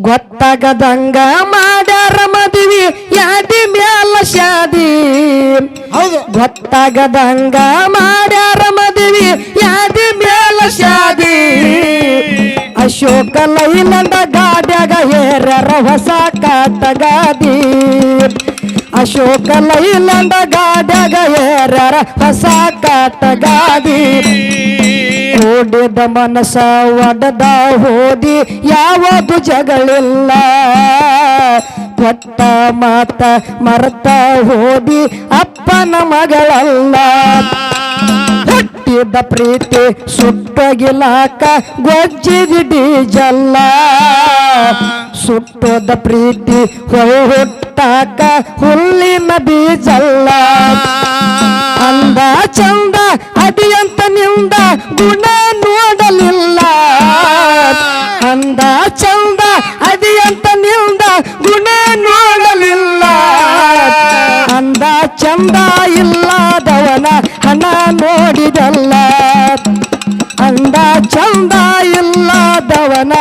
ಗೊತ್ತಾಗದಂಗ ಮಾಡ್ಯಾರ ಮದುವೆ ಯಾದಿ ಮ್ಯಾಲ ಶಾದಿ ಹೌದು ಗೊತ್ತಾಗದಂಗ ಮಾಡ್ಯಾರ ಮದುವೆ ಯಾದಿ ಮ್ಯಾಲ ಶಾದಿ ಅಶೋಕ ಲೈಲಂದ ಗಾಡ್ಯಾಗ ಹೇರ್ಯಾರ ಹೊಸ ಕಾಟಗಾದಿ ಅಶೋಕ ಲೈಲಂದ ಗಾಡ್ಯಾಗ ಹೇರ್ಯಾರ ಹೊಸ ಕಾಟಗಾದಿ ಓಡಿದ ಮನಸ ಒಡದ ಹೋದಿ ಯಾವುದು ಜಗಳಿಲ್ಲ ಕೊಟ್ಟ ಮಾತ ಮರ್ತ ಹೋದಿ ಅಪ್ಪನ ಮಗಳಲ್ಲ ಹುಟ್ಟಿದ ಪ್ರೀತಿ ಸುಟ್ಟಗಿಲಾಕ ಗೊಜ್ಜಿದ ಡೀಜಲ್ಲ ಸುಟ್ಟದ ಪ್ರೀತಿ ಹುಟ್ಟಾಕ ಹುಲ್ಲಿನ ಬೀಜಲ್ಲ ಅಂದ ಚಂದ ಅದಿಯಂತ ನಿಂದ ಗುಣ ನೋಡಲಿಲ್ಲ ಅಂದ ಚಂದ ಅದಿಯಂತ ನಿಂದ ಗುಣ ನೋಡಲಿಲ್ಲ ಅಂದ ಚಂದ ಇಲ್ಲದವನ ಹಣ ನೋಡಿದಲ್ಲ ಅಂದ ಚಂದ ಇಲ್ಲದವನ